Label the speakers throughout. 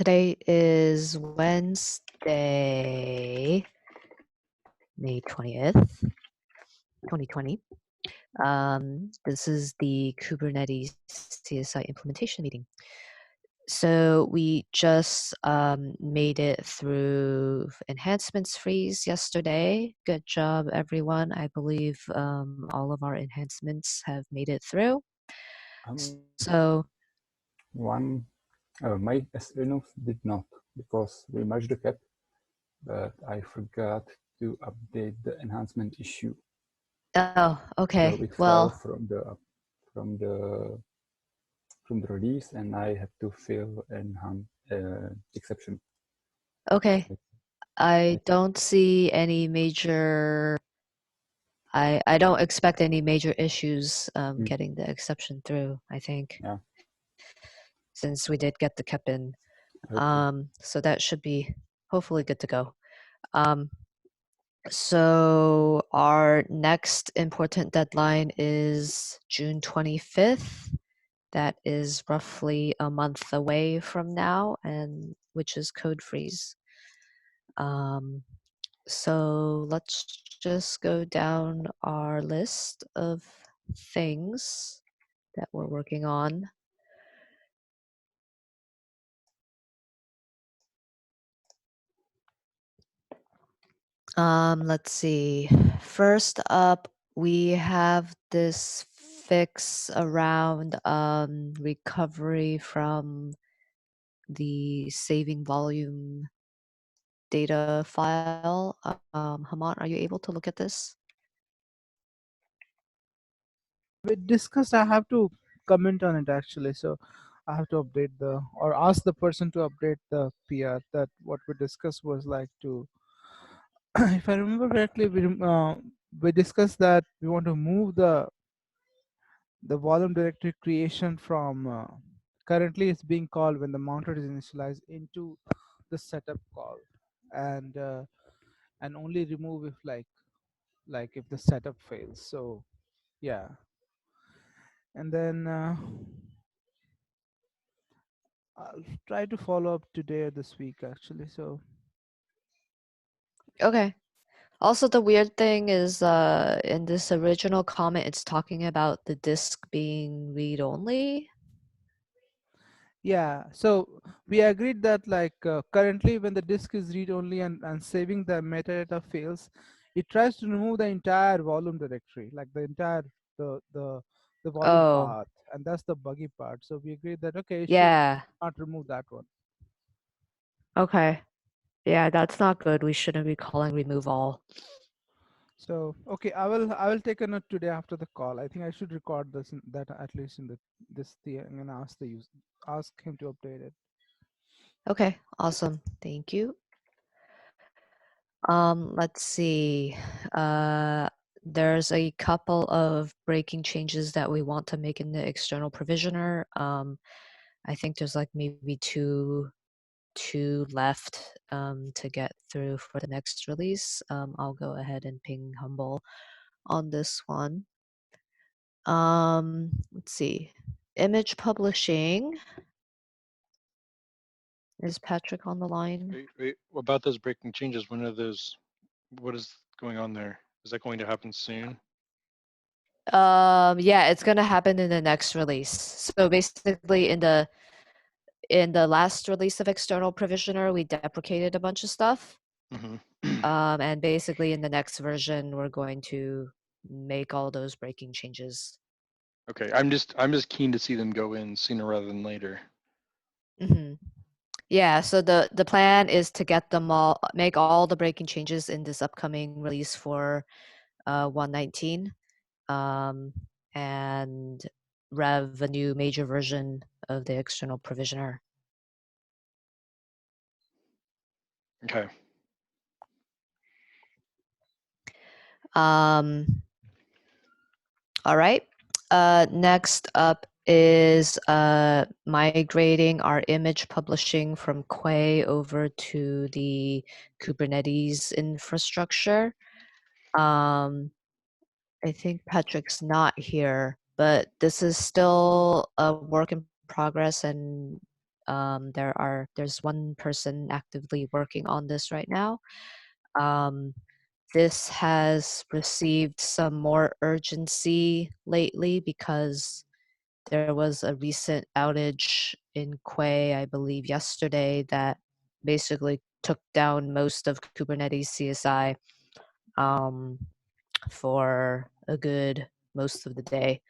Speaker 1: Today is Wednesday, May 20th, 2020. This is the Kubernetes CSI implementation meeting. So we just made it through enhancements freeze yesterday. Good job, everyone. I believe all of our enhancements have made it through. So
Speaker 2: my Linux did not, because we merged the cap, but I forgot to update the enhancement issue.
Speaker 1: Oh, okay.
Speaker 2: So it
Speaker 1: well,
Speaker 2: fell from the release, and I had to fill an exception.
Speaker 1: Okay. I don't see any major. I don't expect any major issues getting the exception through. I think,
Speaker 2: yeah,
Speaker 1: since we did get the cap in,
Speaker 2: okay.
Speaker 1: so that should be hopefully good to go. So our next important deadline is June 25th. That is roughly a month away from now, and which is code freeze. So let's just go down our list of things that we're working on. Let's see. First up, we have this fix around recovery from the saving volume data file. Haman, are you able to look at this?
Speaker 3: We discussed, I have to comment on it actually, so I have to update or ask the person to update the PR. That what we discussed was like to if I remember correctly, we discussed that we want to move the volume directory creation from currently it's being called when the mounted is initialized into the setup call, and only remove if like if the setup fails. So yeah, and then I'll try to follow up today or this week actually. So
Speaker 1: Okay. Also, the weird thing is in this original comment, it's talking about the disk being read-only.
Speaker 3: yeah, so we agreed that like currently when the disk is read-only and saving the metadata fails, it tries to remove the entire volume directory, like the entire the volume path, and that's the buggy part. So we agreed that okay, it should not remove that one.
Speaker 1: Okay. Yeah, that's not good. We shouldn't be calling remove all.
Speaker 3: So okay, I will take a note today after the call. I think I should record this that at least in this thing and ask him to update it.
Speaker 1: Okay, awesome. Thank you. Let's see. There's a couple of breaking changes that we want to make in the external provisioner. I think there's like maybe two left to get through for the next release. I'll go ahead and ping Humble on this one. Let's see. Image publishing. Is Patrick on the line?
Speaker 4: Wait, about those breaking changes, when are those, what is going on there? Is that going to happen soon?
Speaker 1: Yeah, it's gonna happen in the next release. So basically in the last release of external provisioner, we deprecated a bunch of stuff. And basically in the next version, we're going to make all those breaking changes.
Speaker 4: Okay, I'm just keen to see them go in sooner rather than later.
Speaker 1: Yeah, so the plan is to get them all, make all the breaking changes in this upcoming release for 119, and rev a new major version of the external provisioner.
Speaker 4: Okay.
Speaker 1: All right. Next up is migrating our image publishing from Quay over to the Kubernetes infrastructure. I think Patrick's not here, but this is still a work in progress, and There's one person actively working on this right now. This has received some more urgency lately because there was a recent outage in Quay, I believe yesterday, that basically took down most of Kubernetes CSI for a good most of the day.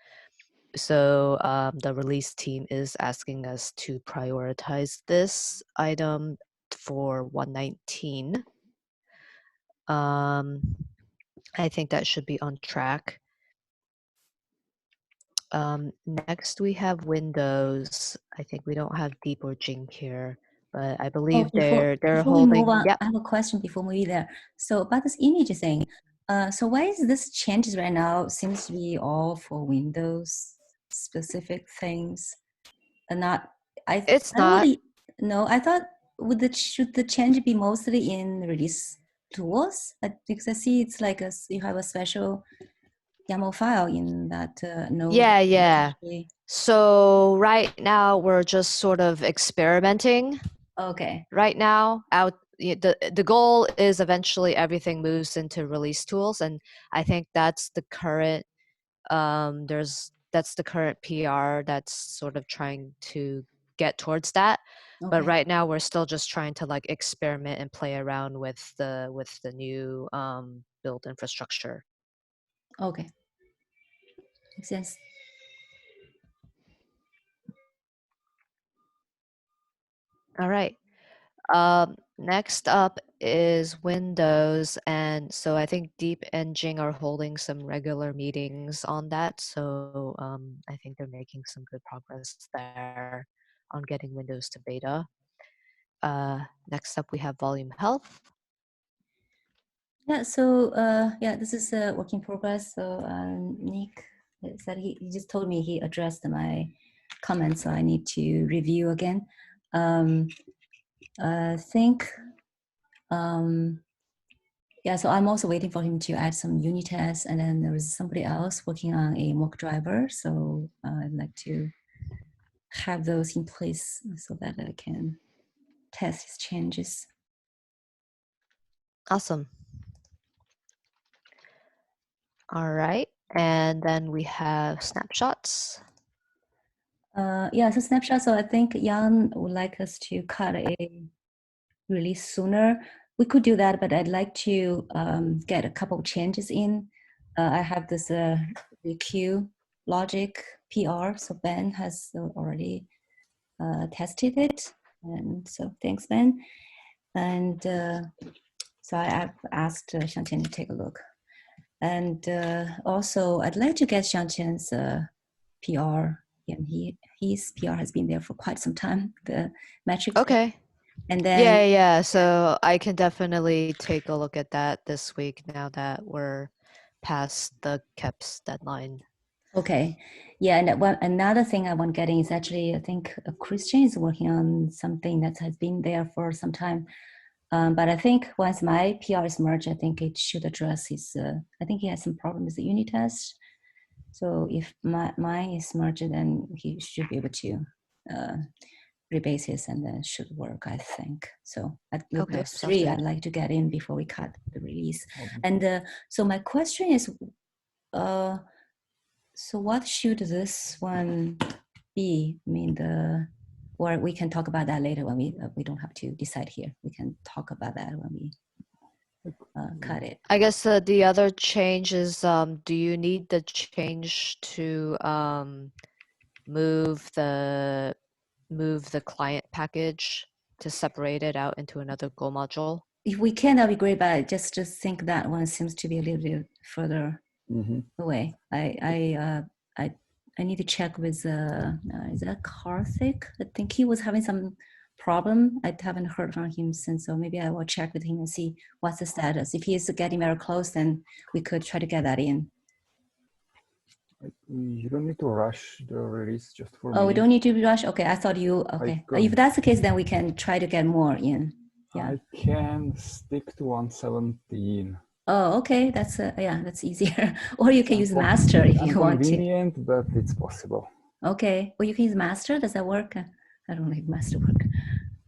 Speaker 1: So the release team is asking us to prioritize this item for 119. I think that should be on track. Next, we have Windows. I think we don't have Deep or Jing here, but I believe they're
Speaker 5: before we
Speaker 1: holding.
Speaker 5: move on,
Speaker 1: Yep.
Speaker 5: I have a question before moving there. So about this image thing, so why is this changes right now? Seems to be all for Windows specific things, and not.
Speaker 1: It's not.
Speaker 5: No, I thought should the change be mostly in release tools? Because I see it's like you have a special YAML file in that node.
Speaker 1: Yeah. So right now we're just sort of experimenting.
Speaker 5: Okay.
Speaker 1: Right now, the goal is eventually everything moves into release tools, and I think that's the current. That's the current PR that's sort of trying to get towards that.
Speaker 5: Okay.
Speaker 1: But right now we're still just trying to like experiment and play around with the new build infrastructure.
Speaker 5: Okay. Makes sense.
Speaker 1: All right. Next up is Windows, and so I think Deep and Jing are holding some regular meetings on that. So I think they're making some good progress there on getting Windows to beta. Next up, we have Volume Health.
Speaker 5: Yeah. So yeah, this is a work in progress. So Nick said he just told me he addressed my comments, so I need to review again. I think. Yeah, so I'm also waiting for him to add some unit tests, and then there is somebody else working on a mock driver. So I'd like to have those in place so that I can test his changes.
Speaker 1: Awesome. All right, and then we have Snapshots.
Speaker 5: Yeah, so Snapshots. So I think Jan would like us to cut a release sooner. We could do that, but I'd like to get a couple of changes in. I have this requeue logic PR, so Ben has already tested it, and so thanks, Ben. And so I've asked Xiangqian to take a look. And also, I'd like to get Xiangqian's PR. And his PR has been there for quite some time, the metrics.
Speaker 1: Okay.
Speaker 5: And then
Speaker 1: yeah. So I can definitely take a look at that this week now that we're past the KEPS deadline.
Speaker 5: Okay, yeah, and another thing I want getting is actually, I think Christian is working on something that has been there for some time. But I think once my PR is merged, I think it should address his, I think he has some problem with the unit test. So if mine is merged, then he should be able to rebase his and then should work, I think. So
Speaker 1: Okay,
Speaker 5: those three I'd like to get in before we cut the release. And so my question is, so what should this one be? I mean, or we can talk about that later when we don't have to decide here. We can talk about that when we cut it.
Speaker 1: I guess the other change is, do you need the change to move the client package to separate it out into another Go module?
Speaker 5: If we can, that'd be great. But I just think that one seems to be a little bit further away. I need to check with is that Karthik? I think he was having some problem. I haven't heard from him since, so maybe I will check with him and see what's the status. If he is getting very close, then we could try to get that in.
Speaker 2: You don't need to rush the release just for me.
Speaker 5: Oh, we don't need to rush? Okay, I thought you, okay. If that's the case, then we can try to get more in. Yeah.
Speaker 2: I can stick to 117.
Speaker 5: Oh, okay, that's yeah, that's easier. Or you can use master if you want to.
Speaker 2: Inconvenient, but it's possible.
Speaker 5: Okay, well, you can use master. Does that work? I don't know if master work.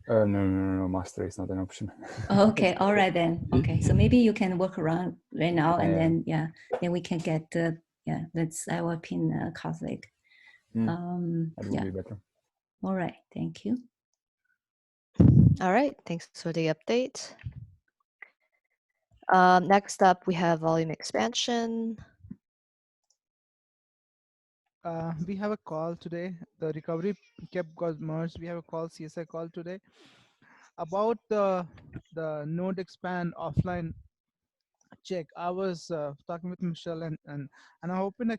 Speaker 2: No, master is not an option.
Speaker 5: Oh, okay, all right then. Okay, so maybe you can work around right now, and
Speaker 2: Yeah.
Speaker 5: then we can get the That's I will pin colleague.
Speaker 2: That would
Speaker 5: Yeah.
Speaker 2: be better.
Speaker 5: All right, thank you.
Speaker 1: All right, thanks for the update. Next up, we have volume expansion.
Speaker 3: We have a call today. The recovery kept got merged. We have a call, CSI call today, about the node expand offline check. I was talking with Michelle, and I opened a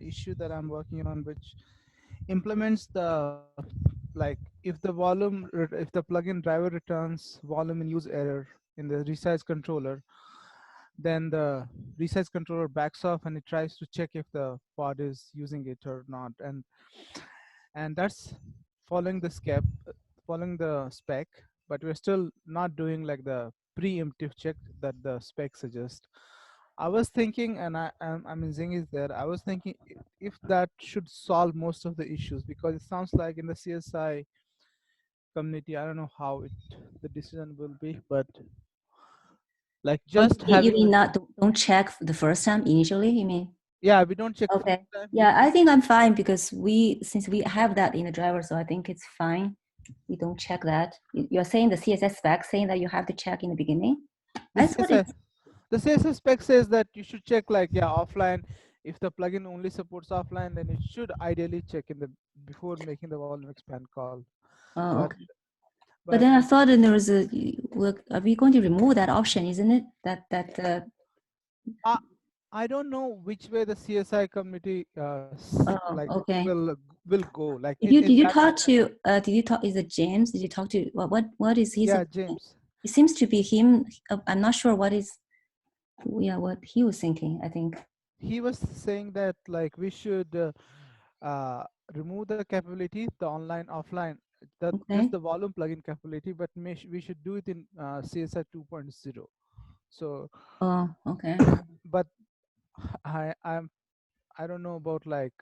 Speaker 3: issue that I'm working on, which implements the, like, if the if the plugin driver returns volume in use error in the resize controller, then the resize controller backs off and it tries to check if the pod is using it or not, and that's following the following the spec, but we're still not doing like the preemptive check that the spec suggests. I was thinking, and I mean, Zing is there. I was thinking if that should solve most of the issues, because it sounds like in the CSI community, I don't know how the decision will be, but like
Speaker 5: Oh,
Speaker 3: just
Speaker 5: you
Speaker 3: having
Speaker 5: mean not don't check the first time initially? You mean?
Speaker 3: yeah, we don't check
Speaker 5: Okay.
Speaker 3: first time.
Speaker 5: Yeah, I think I'm fine because since we have that in the driver, so I think it's fine. We don't check that. You're saying the CSS spec saying that you have to check in the beginning.
Speaker 3: The
Speaker 5: I thought
Speaker 3: CSS the CSS spec says that you should check, like, yeah, offline. If the plugin only supports offline, then it should ideally check in the before making the volume expand call.
Speaker 5: Oh,
Speaker 3: But
Speaker 5: okay. But
Speaker 3: but
Speaker 5: then I thought that there was are we going to remove that option, isn't it?
Speaker 3: I don't know which way the CSI committee
Speaker 5: Oh,
Speaker 3: like
Speaker 5: okay.
Speaker 3: will go. Like
Speaker 5: Did
Speaker 3: in
Speaker 5: you
Speaker 3: that,
Speaker 5: talk to did you talk, is it James? Did you talk to what is his
Speaker 3: yeah,
Speaker 5: opinion?
Speaker 3: James.
Speaker 5: It seems to be him. I'm not sure what he was thinking, I think.
Speaker 3: He was saying that, like, we should remove the capability, the online offline, that just
Speaker 5: Okay.
Speaker 3: the volume plugin capability, but we should do it in CSI 2.0. So
Speaker 5: Oh, okay.
Speaker 3: but I don't know about like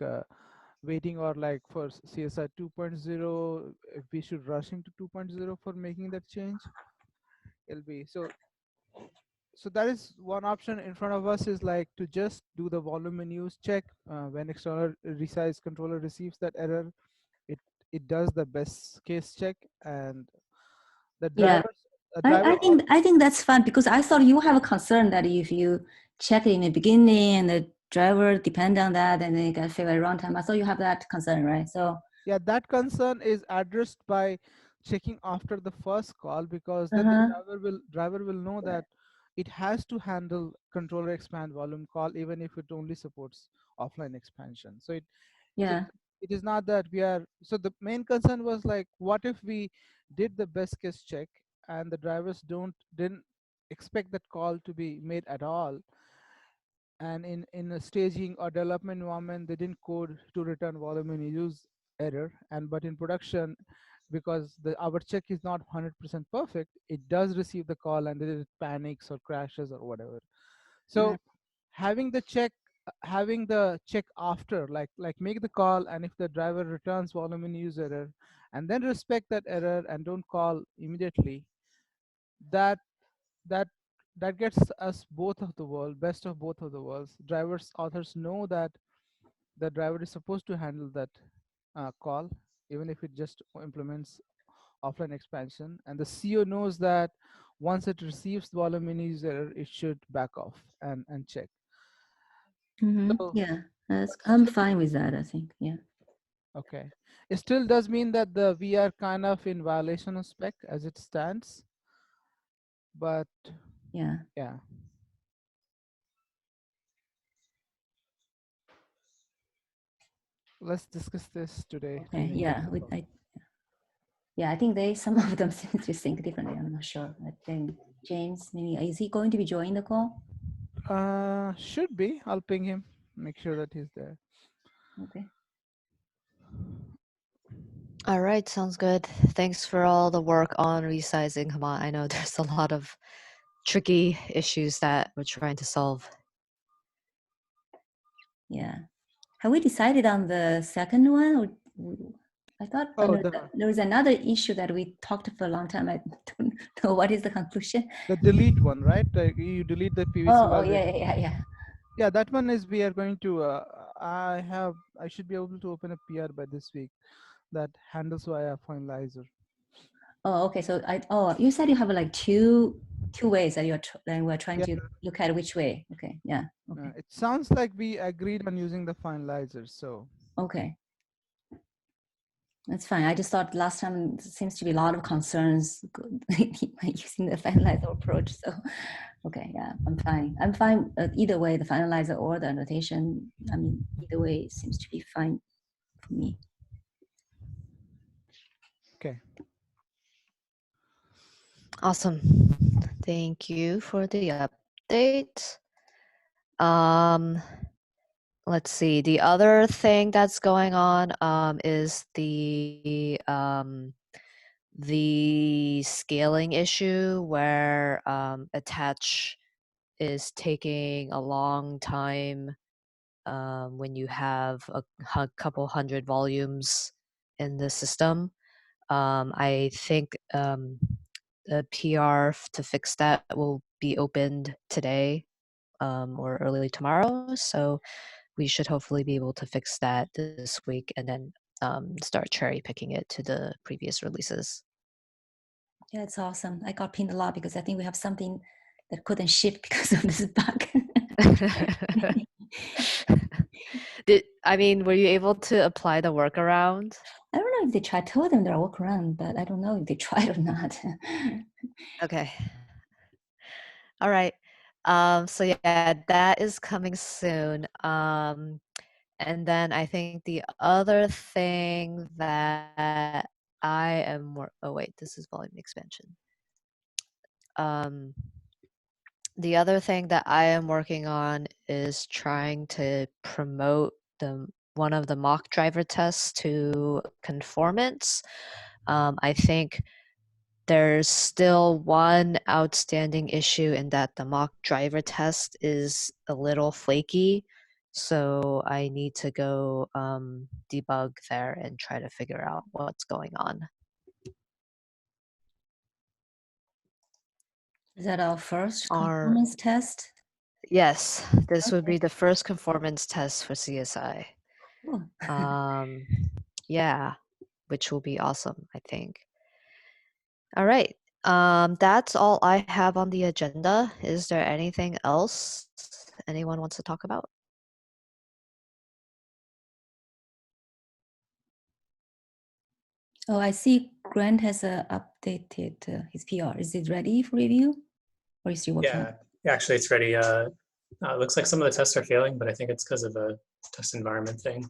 Speaker 3: waiting or like for CSI 2.0, if we should rush into 2.0 for making that change. It'll be so that is one option in front of us, is like to just do the volume and use check when external resize controller receives that error. it it does the best case check, and the
Speaker 5: Yeah.
Speaker 3: drivers a driver
Speaker 5: I think that's fine because I thought you have a concern that if you check it in the beginning and the driver depend on that and then you can fail at runtime. I thought you have that concern, right? So
Speaker 3: yeah, that concern is addressed by checking after the first call, because then the
Speaker 5: uh-huh.
Speaker 3: driver will know that it has to handle controller expand volume call even if it only supports offline expansion. So
Speaker 5: Yeah.
Speaker 3: it is not that we are, so the main concern was like, what if we did the best case check and the drivers didn't expect that call to be made at all, and in a staging or development environment they didn't code to return volume and use error, and but in production, because our check is not 100% perfect, it does receive the call and then it panics or crashes or whatever. So
Speaker 5: Right.
Speaker 3: having the check after, like make the call, and if the driver returns volume and use error, and then respect that error and don't call immediately, that that that gets us both of the world, best of both of the worlds. Drivers authors know that the driver is supposed to handle that call even if it just implements offline expansion, and the CO knows that once it receives the volume in user, it should back off and check.
Speaker 5: Mm-hmm.
Speaker 3: So
Speaker 5: Yeah, I'm fine with that, I think. Yeah.
Speaker 3: okay, it still does mean that we are kind of in violation of spec as it stands, but
Speaker 5: Yeah.
Speaker 3: yeah. Let's discuss this today
Speaker 5: Okay.
Speaker 3: during
Speaker 5: Yeah. I think some of them seem to think differently. I'm not sure. I think James, maybe is he going to be joining the call?
Speaker 3: Should be. I'll ping him, make sure that he's there.
Speaker 5: Okay.
Speaker 1: All right, sounds good. Thanks for all the work on resizing. Come on, I know there's a lot of tricky issues that we're trying to solve.
Speaker 5: Yeah. Have we decided on the second one? Or I thought
Speaker 3: Oh,
Speaker 5: there was another issue that we talked for a long time. I don't know what is the conclusion.
Speaker 3: the delete one, right? You delete the PVC
Speaker 5: Oh,
Speaker 3: validator.
Speaker 5: yeah.
Speaker 3: Yeah, that one is we are going to. I should be able to open a PR by this week that handles via finalizer.
Speaker 5: Oh, okay. So you said you have like two ways that we're trying
Speaker 3: Yeah.
Speaker 5: to look at which way. Okay. Yeah. Okay.
Speaker 3: It sounds like we agreed on using the finalizer. So.
Speaker 5: Okay. That's fine. I just thought last time there seems to be a lot of concerns using the finalizer approach. So, okay, yeah, I'm fine. I'm fine either way, the finalizer or the annotation. I mean, either way seems to be fine for me.
Speaker 3: Okay.
Speaker 1: Awesome. Thank you for the update. Let's see. The other thing that's going on is the scaling issue where attach is taking a long time when you have a couple hundred volumes in the system. I think the PR to fix that will be opened today or early tomorrow. So we should hopefully be able to fix that this week and then start cherry picking it to the previous releases.
Speaker 5: Yeah, it's awesome. I got pinned a lot because I think we have something that couldn't ship because of this bug.
Speaker 1: Were you able to apply the workaround?
Speaker 5: I don't know if they tried. I told them there are workaround, but I don't know if they tried or not.
Speaker 1: Okay. All right. So yeah, that is coming soon. And then I think the other thing that I am oh wait, this is volume expansion. The other thing that I am working on is trying to promote one of the mock driver tests to conformance. I think there's still one outstanding issue in that the mock driver test is a little flaky. So I need to go debug there and try to figure out what's going on.
Speaker 5: Is that our first conformance test?
Speaker 1: Yes, this would be the first conformance test for CSI.
Speaker 5: Cool.
Speaker 1: Yeah, which will be awesome, I think. All right. That's all I have on the agenda. Is there anything else anyone wants to talk about?
Speaker 5: Oh, I see Grant has updated his PR. Is it ready for review? Or is he working?
Speaker 6: Yeah, actually it's ready. It looks like some of the tests are failing, but I think it's because of a test environment thing.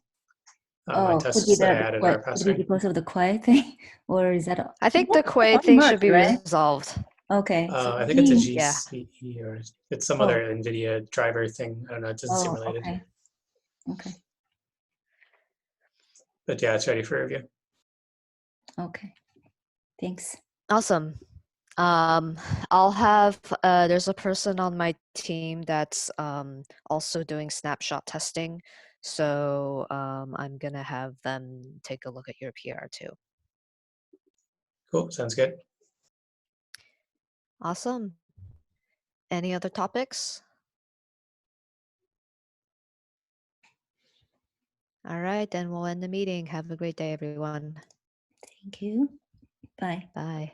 Speaker 6: My tests that I added are passing.
Speaker 5: Because of the quiet thing? Or is that?
Speaker 1: I think the quiet thing should be resolved.
Speaker 5: Okay. So
Speaker 6: I think it's a GCE or it's some other NVIDIA driver thing. I don't know. It doesn't seem related.
Speaker 5: Okay.
Speaker 6: But yeah, it's ready for review.
Speaker 5: Okay. Thanks.
Speaker 1: Awesome. I'll have, there's a person on my team that's also doing snapshot testing. So I'm going to have them take a look at your PR too.
Speaker 6: Cool. Sounds good.
Speaker 1: Awesome. Any other topics? All right, then we'll end the meeting. Have a great day, everyone.
Speaker 5: Thank you. Bye.
Speaker 1: Bye.